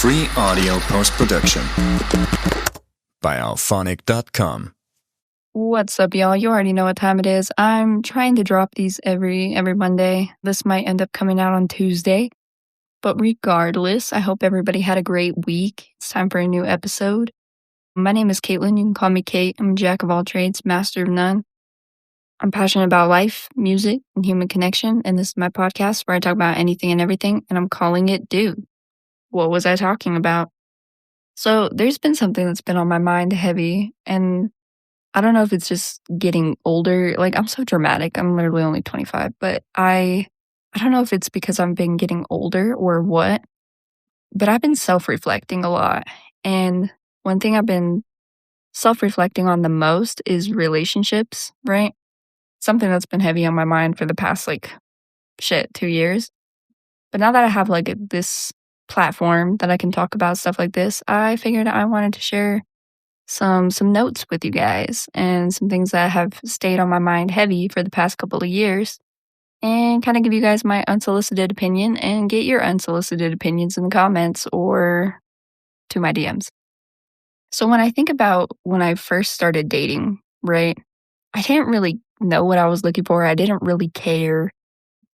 Free audio post-production by alphonic.com. What's up, y'all? You already know what time it is. I'm trying to drop these every Monday. This might end up coming out on Tuesday. But regardless, I hope everybody had a great week. It's time for a new episode. My name is Caitlin. You can call me Kate. I'm a jack of all trades, master of none. I'm passionate about life, music, and human connection. And this is my podcast where I talk about anything and everything. And I'm calling it Dude. What was I talking about? So there's been something that's been on my mind heavy. And I don't know if it's just getting older. Like, I'm so dramatic. I'm literally only 25. But I don't know if it's because I've been getting older or what. But I've been self-reflecting a lot. And one thing I've been self-reflecting on the most is relationships, right? Something that's been heavy on my mind for the past, 2 years. But now that I have, this platform that I can talk about stuff like this, I figured I wanted to share some notes with you guys and some things that have stayed on my mind heavy for the past couple of years and kind of give you guys my unsolicited opinion and get your unsolicited opinions in the comments or to my DMs. So when I think about when I first started dating, right, I didn't really know what I was looking for. I didn't really care.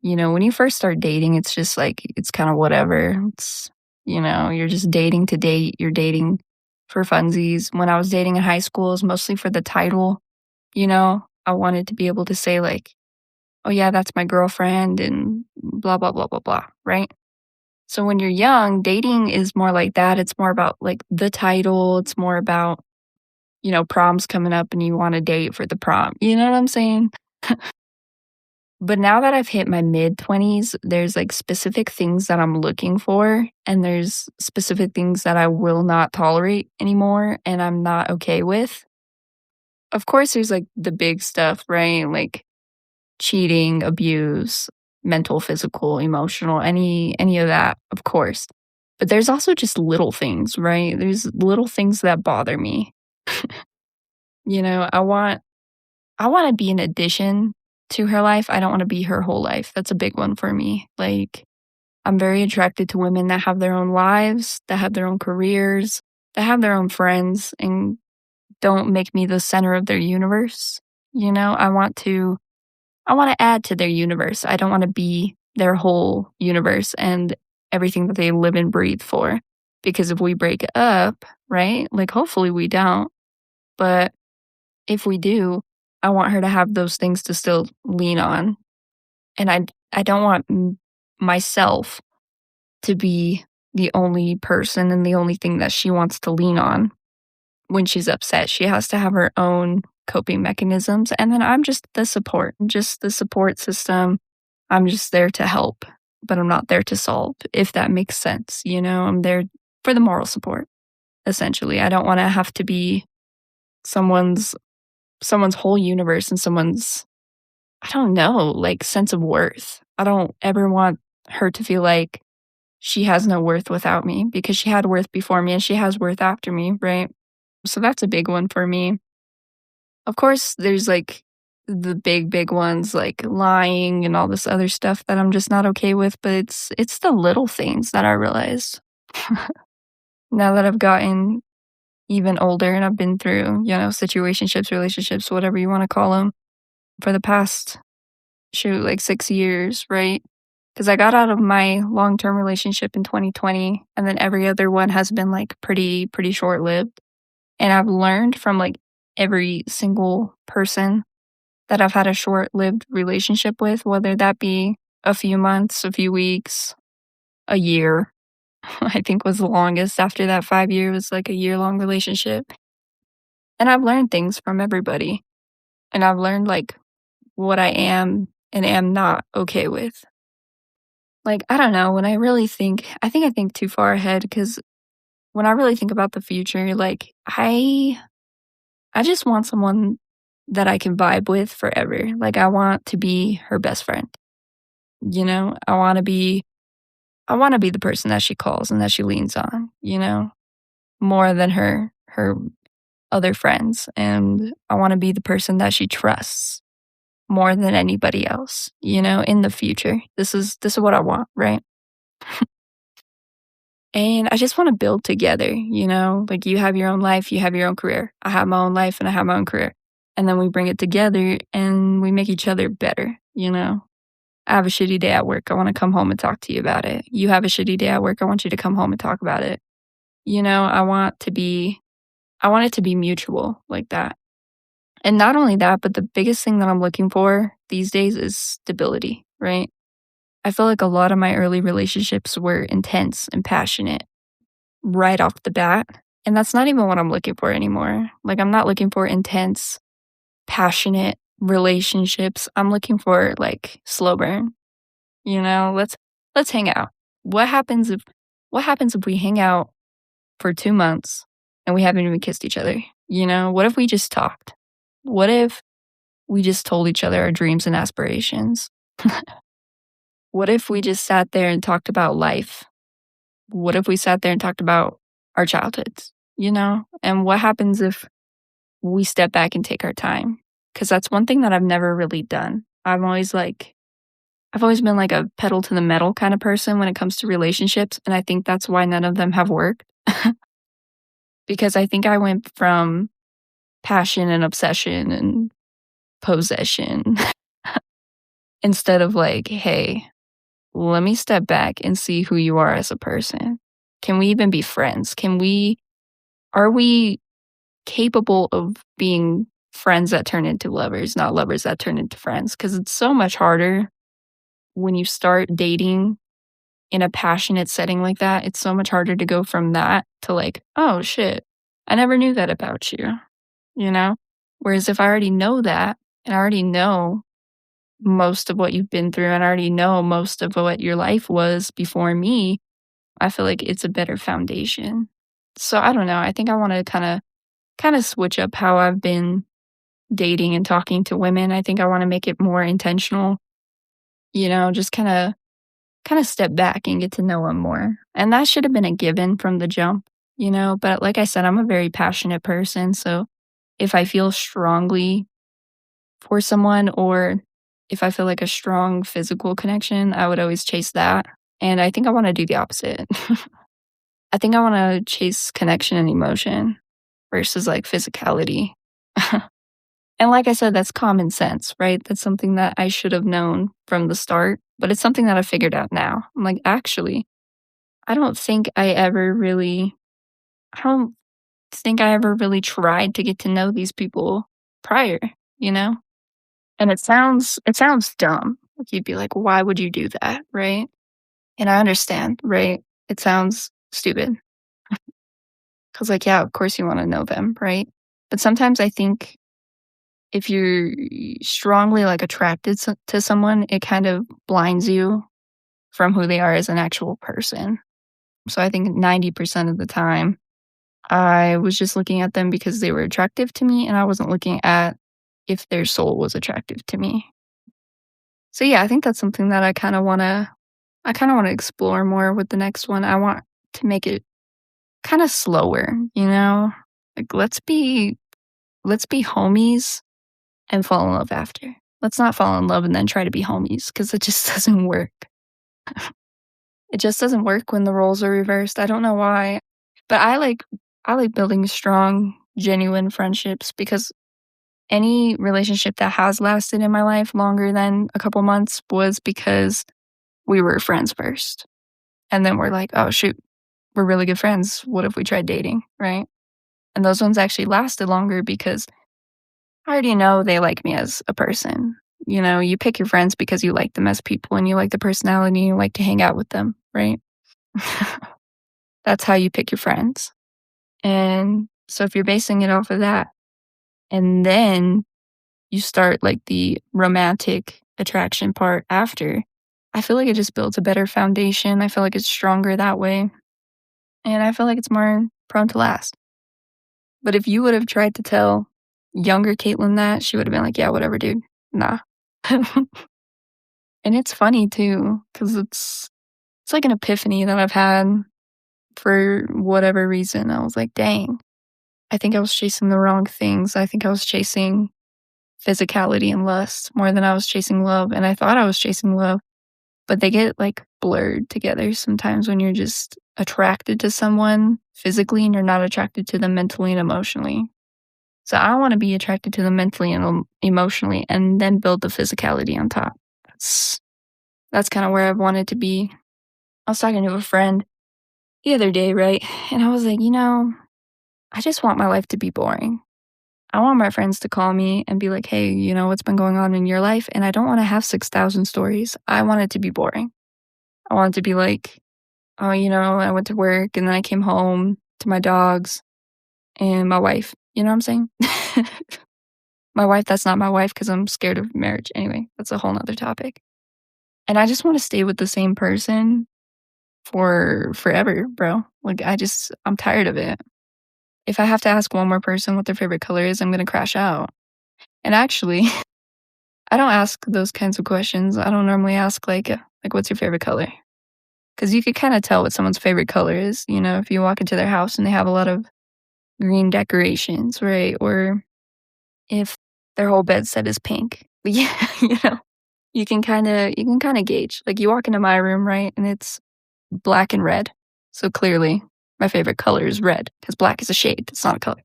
You know, when you first start dating, it's just it's kind of whatever. It's, you're just dating to date. You're dating for funsies. When I was dating in high school, it was mostly for the title. I wanted to be able to say oh yeah, that's my girlfriend and blah, blah, blah, blah, blah, right? So when you're young, dating is more like that. It's more about the title. It's more about, prom's coming up and you want to date for the prom. You know what I'm saying? But now that I've hit my mid-20s, there's specific things that I'm looking for, and there's specific things that I will not tolerate anymore and I'm not okay with. Of course, there's the big stuff, right? Like cheating, abuse, mental, physical, emotional, any of that, of course. But there's also just little things, right? There's little things that bother me. I want to be an addition to her life. I don't want to be her whole life. That's a big one for me. I'm very attracted to women that have their own lives, that have their own careers, that have their own friends, and don't make me the center of their universe. I want to add to their universe. I don't want to be their whole universe and everything that they live and breathe for. Because if we break up, right? Hopefully we don't. But if we do, I want her to have those things to still lean on. And I don't want myself to be the only person and the only thing that she wants to lean on when she's upset. She has to have her own coping mechanisms. And then I'm just the support system. I'm just there to help, but I'm not there to solve, if that makes sense. I'm there for the moral support, essentially. I don't want to have to be someone's whole universe and someone's, I don't know, sense of worth. I don't ever want her to feel like she has no worth without me, because she had worth before me and she has worth after me, right? So that's a big one for me. Of course, there's the big ones like lying and all this other stuff that I'm just not okay with, but it's the little things that I realized now that I've gotten even older and I've been through, situationships, relationships, whatever you want to call them, for the past, 6 years, right? Because I got out of my long-term relationship in 2020, and then every other one has been pretty short-lived. And I've learned from every single person that I've had a short-lived relationship with, whether that be a few months, a few weeks, a year. I think was the longest. After that 5 years was a year-long relationship. And I've learned things from everybody. And I've learned what I am and am not okay with. I don't know, when I really think, I think too far ahead, because when I really think about the future, I just want someone that I can vibe with forever. I want to be her best friend. I want to be the person that she calls and that she leans on, more than her other friends. And I want to be the person that she trusts more than anybody else, in the future. This is what I want, right? And I just wanna build together, you know? Like, you have your own life, you have your own career. I have my own life, and I have my own career. And then we bring it together, and we make each other better, you know? I have a shitty day at work, I wanna come home and talk to you about it. You have a shitty day at work, I want you to come home and talk about it. You know, I want it to be mutual like that. And not only that, but the biggest thing that I'm looking for these days is stability, right? I feel like a lot of my early relationships were intense and passionate right off the bat, and that's not even what I'm looking for anymore. Like, I'm not looking for intense, passionate relationships. I'm looking for, like, slow burn, you know? Let's hang out. What happens if what happens if we hang out for 2 months and we haven't even kissed each other, you know? What if we just talked? What if we just told each other our dreams and aspirations? What if we just sat there and talked about life? What if we sat there and talked about our childhoods, you know? And what happens if we step back and take our time? Because that's one thing that I've never really done. I've always been like a pedal to the metal kind of person when it comes to relationships, and I think that's why none of them have worked. Because I think I went from passion and obsession and possession instead of like, hey, let me step back and see who you are as a person. Can we even be friends? Are we capable of being friends that turn into lovers, not lovers that turn into friends? Because it's so much harder when you start dating in a passionate setting like that. It's so much harder to go from that to like, oh shit, I never knew that about you, you know? Whereas if I already know that, and I already know most of what you've been through, and I already know most of what your life was before me, I feel like it's a better foundation. So I don't know. I think I want to kind of switch up how I've been dating and talking to women. I think I want to make it more intentional, you know, just kind of step back and get to know them more. And that should have been a given from the jump, you know, but like I said, I'm a very passionate person, so if I feel strongly for someone or if I feel like a strong physical connection, I would always chase that. And I think I want to do the opposite. I think I want to chase connection and emotion versus like physicality. And like I said, that's common sense, right? That's something that I should have known from the start, but it's something that I figured out now. I'm like, actually, I don't think I don't think I ever really tried to get to know these people prior, you know? And it sounds dumb. Like you'd be like, why would you do that, right? And I understand, right? It sounds stupid. Cause like, yeah, of course you want to know them, right? But sometimes I think if you're strongly like attracted to someone, it kind of blinds you from who they are as an actual person. So I think 90% of the time I was just looking at them because they were attractive to me and I wasn't looking at if their soul was attractive to me. So yeah, I think that's something that I kind of want to explore more with the next one. I want to make it kind of slower, you know? Like let's be homies and fall in love after. Let's not fall in love and then try to be homies because it just doesn't work. It just doesn't work when the roles are reversed. I don't know why, but I like building strong, genuine friendships because any relationship that has lasted in my life longer than a couple months was because we were friends first. And then we're like, "Oh shoot, we're really good friends. What if we tried dating?" Right? And those ones actually lasted longer because I already know they like me as a person. You know, you pick your friends because you like them as people and you like the personality and you like to hang out with them, right? That's how you pick your friends. And so if you're basing it off of that and then you start like the romantic attraction part after, I feel like it just builds a better foundation. I feel like it's stronger that way. And I feel like it's more prone to last. But if you would have tried to tell younger Caitlin that, she would have been like, yeah, whatever, dude. Nah. And it's funny too, because it's like an epiphany that I've had for whatever reason. I was like, dang, I think I was chasing the wrong things. I think I was chasing physicality and lust more than I was chasing love. And I thought I was chasing love. but they get like blurred together sometimes when you're just attracted to someone physically and you're not attracted to them mentally and emotionally. So I want to be attracted to them mentally and emotionally and then build the physicality on top. That's kind of where I wanted to be. I was talking to a friend the other day, right? And I was like, I just want my life to be boring. I want my friends to call me and be like, hey, what's been going on in your life? And I don't want to have 6,000 stories. I want it to be boring. I want it to be like, oh, I went to work and then I came home to my dogs and my wife. You know what I'm saying? My wife, that's not my wife because I'm scared of marriage. Anyway, that's a whole nother topic. And I just want to stay with the same person for forever, bro. Like, I'm tired of it. If I have to ask one more person what their favorite color is, I'm going to crash out. And actually, I don't ask those kinds of questions. I don't normally ask, like what's your favorite color? Because you could kind of tell what someone's favorite color is, if you walk into their house and they have a lot of green decorations, right? Or if their whole bed set is pink. Yeah, you can kind of gauge. Like, you walk into my room, right? And it's black and red. So clearly my favorite color is red because black is a shade. It's not a color.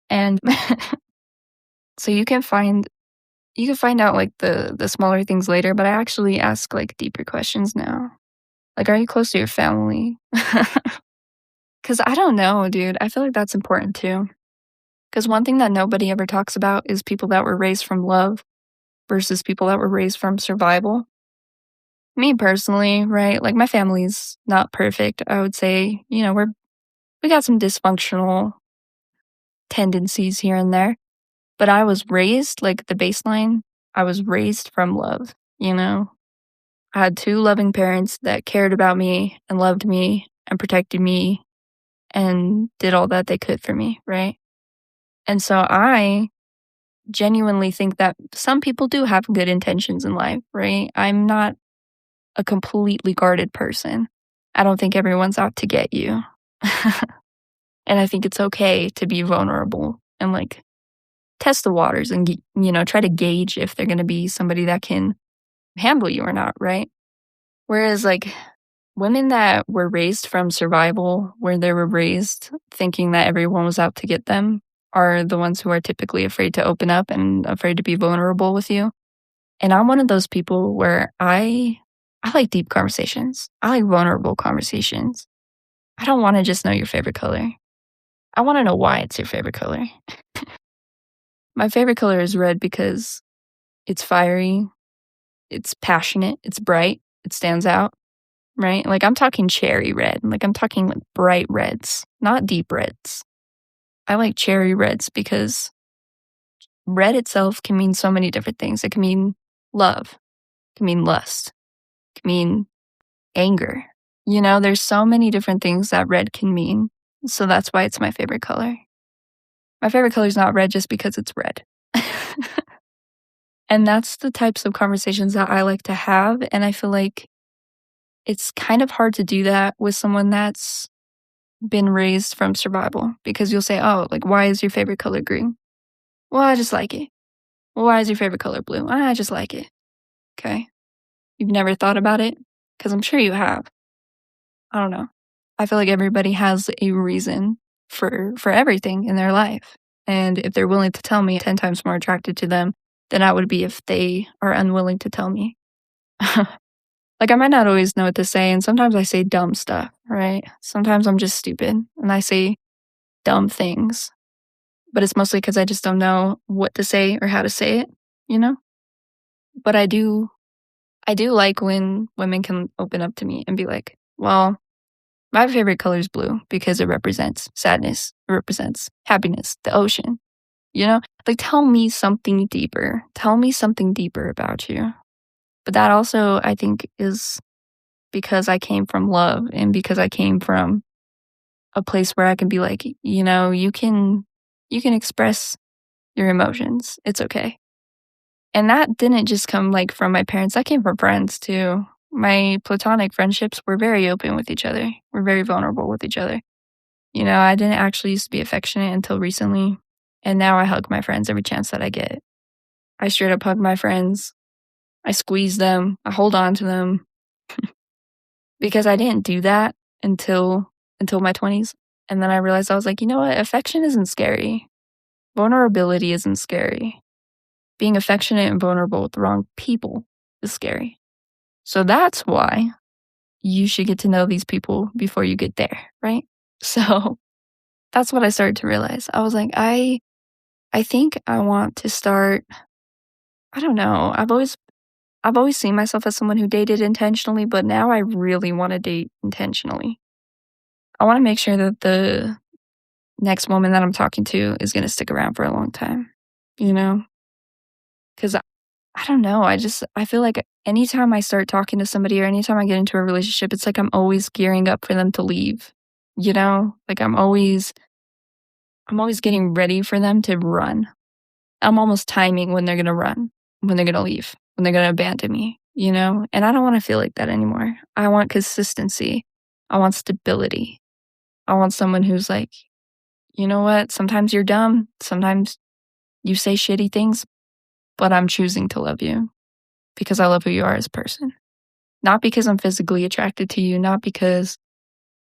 And so you can find out like the smaller things later, but I actually ask like deeper questions now. Like, are you close to your family? Because I don't know, dude. I feel like that's important too. Because one thing that nobody ever talks about is people that were raised from love versus people that were raised from survival. Me personally, right? Like, my family's not perfect. I would say, we got some dysfunctional tendencies here and there. But I was raised, like, the baseline, I was raised from love, I had 2 loving parents that cared about me and loved me and protected me and did all that they could for me, right? And so I genuinely think that some people do have good intentions in life, right? I'm not a completely guarded person. I don't think everyone's out to get you. And I think it's okay to be vulnerable and, like, test the waters and, try to gauge if they're going to be somebody that can handle you or not, right? Whereas, like, women that were raised from survival, where they were raised thinking that everyone was out to get them, are the ones who are typically afraid to open up and afraid to be vulnerable with you. And I'm one of those people where I like deep conversations. I like vulnerable conversations. I don't want to just know your favorite color. I want to know why it's your favorite color. My favorite color is red because it's fiery, it's passionate, it's bright, it stands out, right? Like, I'm talking cherry red. Like, I'm talking like bright reds, not deep reds. I like cherry reds because red itself can mean so many different things. It can mean love, it can mean lust, it can mean anger. There's so many different things that red can mean. So that's why it's my favorite color. My favorite color is not red just because it's red. And that's the types of conversations that I like to have. And I feel like it's kind of hard to do that with someone that's been raised from survival, because you'll say, oh, like, why is your favorite color green? Well, I just like it. Well, why is your favorite color blue? I just like it. Okay. You've never thought about it? Because I'm sure you have. I don't know. I feel like everybody has a reason for everything in their life. And if they're willing to tell me, 10 times more attracted to them than I would be if they are unwilling to tell me. Like, I might not always know what to say, and sometimes I say dumb stuff, right? Sometimes I'm just stupid, and I say dumb things. But it's mostly because I just don't know what to say or how to say it. But I do like when women can open up to me and be like, well, my favorite color is blue because it represents sadness. It represents happiness, the ocean. Like, tell me something deeper. Tell me something deeper about you. But that also, I think, is because I came from love and because I came from a place where I can be like, you can express your emotions. It's okay. And that didn't just come like from my parents. That came from friends too. My platonic friendships were very open with each other. We're very vulnerable with each other. I didn't actually used to be affectionate until recently. And now I hug my friends every chance that I get. I straight up hug my friends. I squeeze them. I hold on to them. Because I didn't do that until my 20s. And then I realized I was like, you know what? Affection isn't scary. Vulnerability isn't scary. Being affectionate and vulnerable with the wrong people is scary. So that's why you should get to know these people before you get there, right? So that's what I started to realize. I was like, I think I want to start, I don't know. I've always seen myself as someone who dated intentionally, but now I really want to date intentionally. I want to make sure that the next woman that I'm talking to is going to stick around for a long time, you know? Because I don't know. I feel like anytime I start talking to somebody or anytime I get into a relationship, it's like I'm always gearing up for them to leave, you know? Like I'm always getting ready for them to run. I'm almost timing when they're going to run, when they're going to leave, when they're going to abandon me, you know? And I don't want to feel like that anymore. I want consistency. I want stability. I want someone who's like, you know what? Sometimes you're dumb. Sometimes you say shitty things, but I'm choosing to love you because I love who you are as a person. Not because I'm physically attracted to you, not because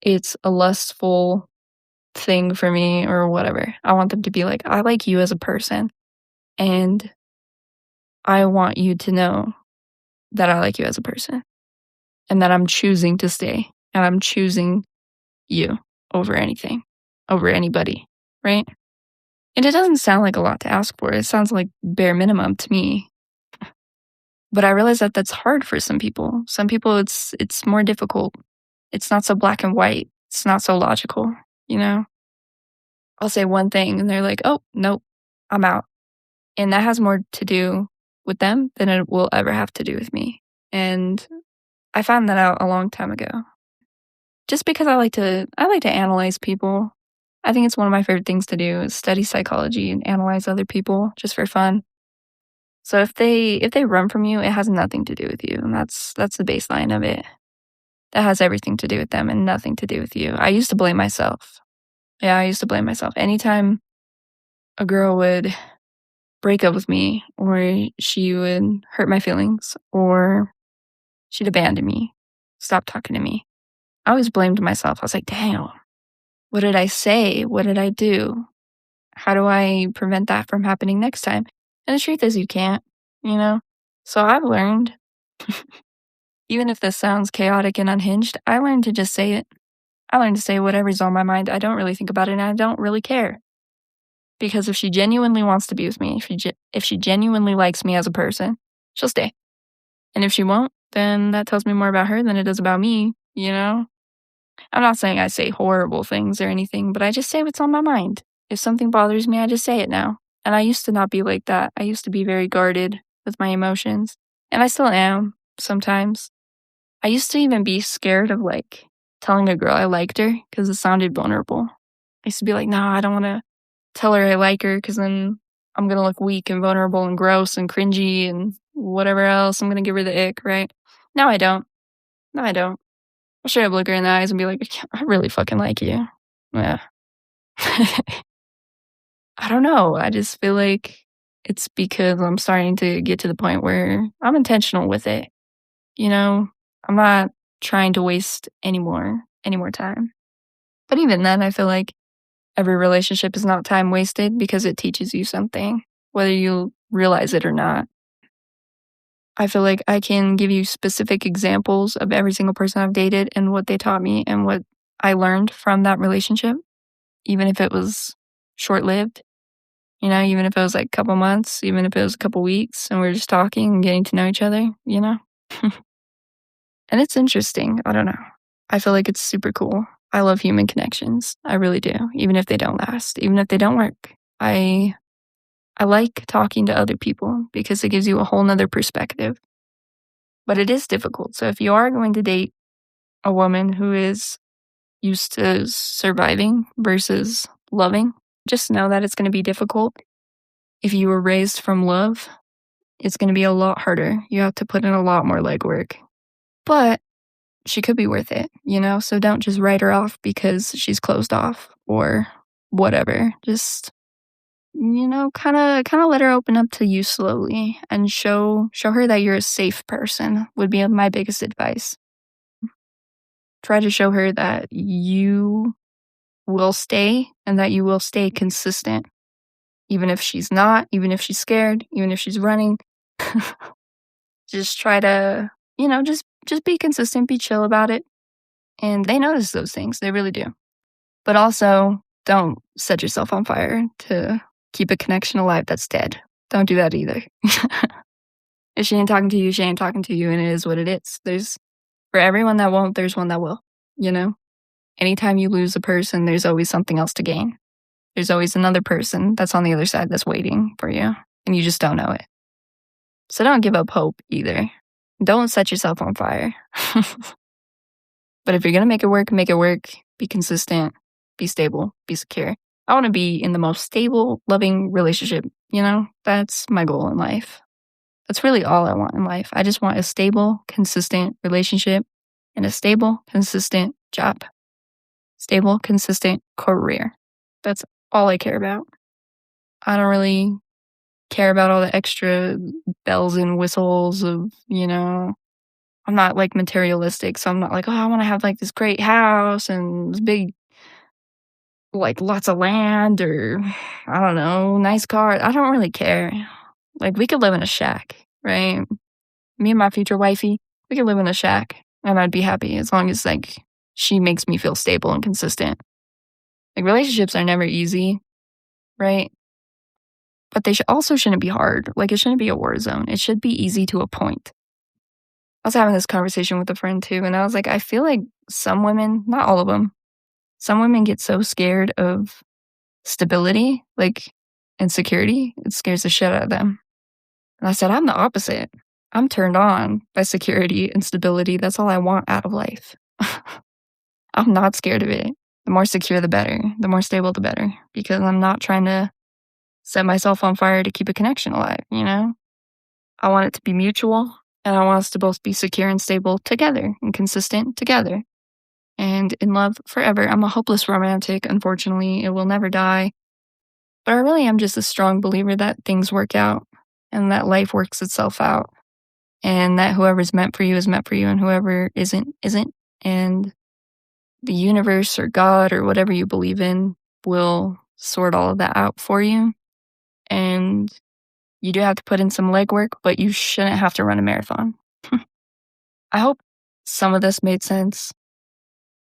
it's a lustful thing for me or whatever. I want them to be like, I like you as a person, and I want you to know that I like you as a person and that I'm choosing to stay and I'm choosing you over anything, over anybody, right? And it doesn't sound like a lot to ask for. It sounds like bare minimum to me. But I realize that that's hard for some people. Some people, it's more difficult. It's not so black and white. It's not so logical, you know? I'll say one thing and they're like, oh, nope, I'm out. And that has more to do with them than it will ever have to do with me. And I found that out a long time ago. Just because I like to analyze people. I think it's one of my favorite things to do is study psychology and analyze other people just for fun. So if they run from you, it has nothing to do with you. And that's the baseline of it. That has everything to do with them and nothing to do with you. I used to blame myself. Yeah, I used to blame myself. Anytime a girl would break up with me or she would hurt my feelings or she'd abandon me, stop talking to me, I always blamed myself. I was like, damn, what did I say? What did I do? How do I prevent that from happening next time? And the truth is you can't, you know? So I've learned, even if this sounds chaotic and unhinged, I learned to just say it. I learned to say whatever's on my mind. I don't really think about it and I don't really care. Because if she genuinely wants to be with me, if she genuinely likes me as a person, she'll stay. And if she won't, then that tells me more about her than it does about me, you know? I'm not saying I say horrible things or anything, but I just say what's on my mind. If something bothers me, I just say it now. And I used to not be like that. I used to be very guarded with my emotions. And I still am sometimes. I used to even be scared of like telling a girl I liked her because it sounded vulnerable. I used to be like, no, I don't want to tell her I like her because then I'm going to look weak and vulnerable and gross and cringy and whatever else. I'm going to give her the ick, right? No, I don't. No, I don't. I'll straight up look her in the eyes and be like, I really fucking like you. Yeah. I don't know. I just feel like it's because I'm starting to get to the point where I'm intentional with it. You know, I'm not trying to waste any more time. But even then, I feel like every relationship is not time wasted because it teaches you something, whether you realize it or not. I feel like I can give you specific examples of every single person I've dated and what they taught me and what I learned from that relationship, even if it was short-lived, you know, even if it was like a couple months, even if it was a couple weeks and we were just talking and getting to know each other, you know? And it's interesting. I don't know. I feel like it's super cool. I love human connections. I really do, even if they don't last, even if they don't work. I like talking to other people because it gives you a whole nother perspective. But it is difficult. So if you are going to date a woman who is used to surviving versus loving, just know that it's going to be difficult. If you were raised from love, it's going to be a lot harder. You have to put in a lot more legwork. But she could be worth it, you know? So don't just write her off because she's closed off or whatever. Just, you know, kind of let her open up to you slowly and show her that you're a safe person would be my biggest advice. Try to show her that you will stay and that you will stay consistent. Even if she's not, even if she's scared, even if she's running. Just try to, just be consistent, be chill about it. And they notice those things. They really do. But also, don't set yourself on fire to keep a connection alive that's dead. Don't do that either. If she ain't talking to you, she ain't talking to you, and it is what it is. For everyone that won't, there's one that will, Anytime you lose a person, there's always something else to gain. There's always another person that's on the other side that's waiting for you, and you just don't know it. So don't give up hope either. Don't set yourself on fire. But if you're going to make it work, be consistent, be stable, be secure. I want to be in the most stable, loving relationship, That's my goal in life. That's really all I want in life. I just want a stable, consistent relationship and a stable, consistent job. Stable, consistent career. That's all I care about. I don't really care about all the extra bells and whistles of, I'm not like materialistic. So I'm not like, I want to have like this great house and this big, like lots of land or I don't know, nice car. I don't really care. Like we could live in a shack, right? Me and my future wifey, we could live in a shack and I'd be happy as long as like she makes me feel stable and consistent. Like relationships are never easy, right? But they also shouldn't be hard. Like it shouldn't be a war zone. It should be easy to a point. I was having this conversation with a friend too, and I was like, I feel like some women, not all of them, some women get so scared of stability, like insecurity. It scares the shit out of them. And I said, I'm the opposite. I'm turned on by security and stability. That's all I want out of life. I'm not scared of it. The more secure, the better. The more stable, the better. Because I'm not trying to set myself on fire to keep a connection alive, I want it to be mutual, and I want us to both be secure and stable together and consistent together. And in love forever. I'm a hopeless romantic, unfortunately. It will never die. But I really am just a strong believer that things work out and that life works itself out. And that whoever's meant for you is meant for you, and whoever isn't, isn't. And the universe or God or whatever you believe in will sort all of that out for you. And you do have to put in some legwork, but you shouldn't have to run a marathon. I hope some of this made sense.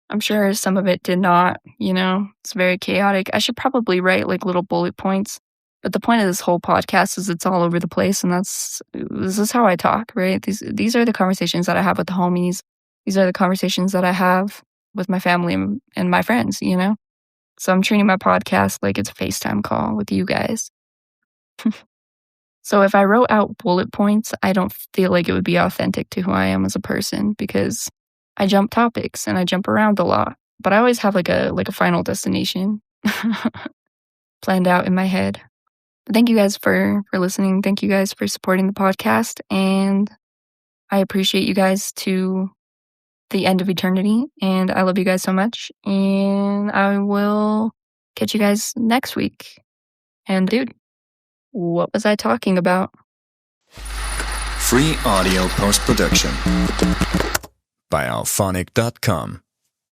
I'm sure some of it did not, it's very chaotic. I should probably write like little bullet points. But the point of this whole podcast is it's all over the place, and this is how I talk, right? These are the conversations that I have with the homies. These are the conversations that I have with my family and my friends, So I'm treating my podcast like it's a FaceTime call with you guys. So if I wrote out bullet points, I don't feel like it would be authentic to who I am as a person because I jump topics and I jump around a lot. But I always have like a final destination planned out in my head. But thank you guys for listening. Thank you guys for supporting the podcast. And I appreciate you guys to the end of eternity. And I love you guys so much. And I will catch you guys next week. And dude, what was I talking about? Free audio post-production by awphonic.com.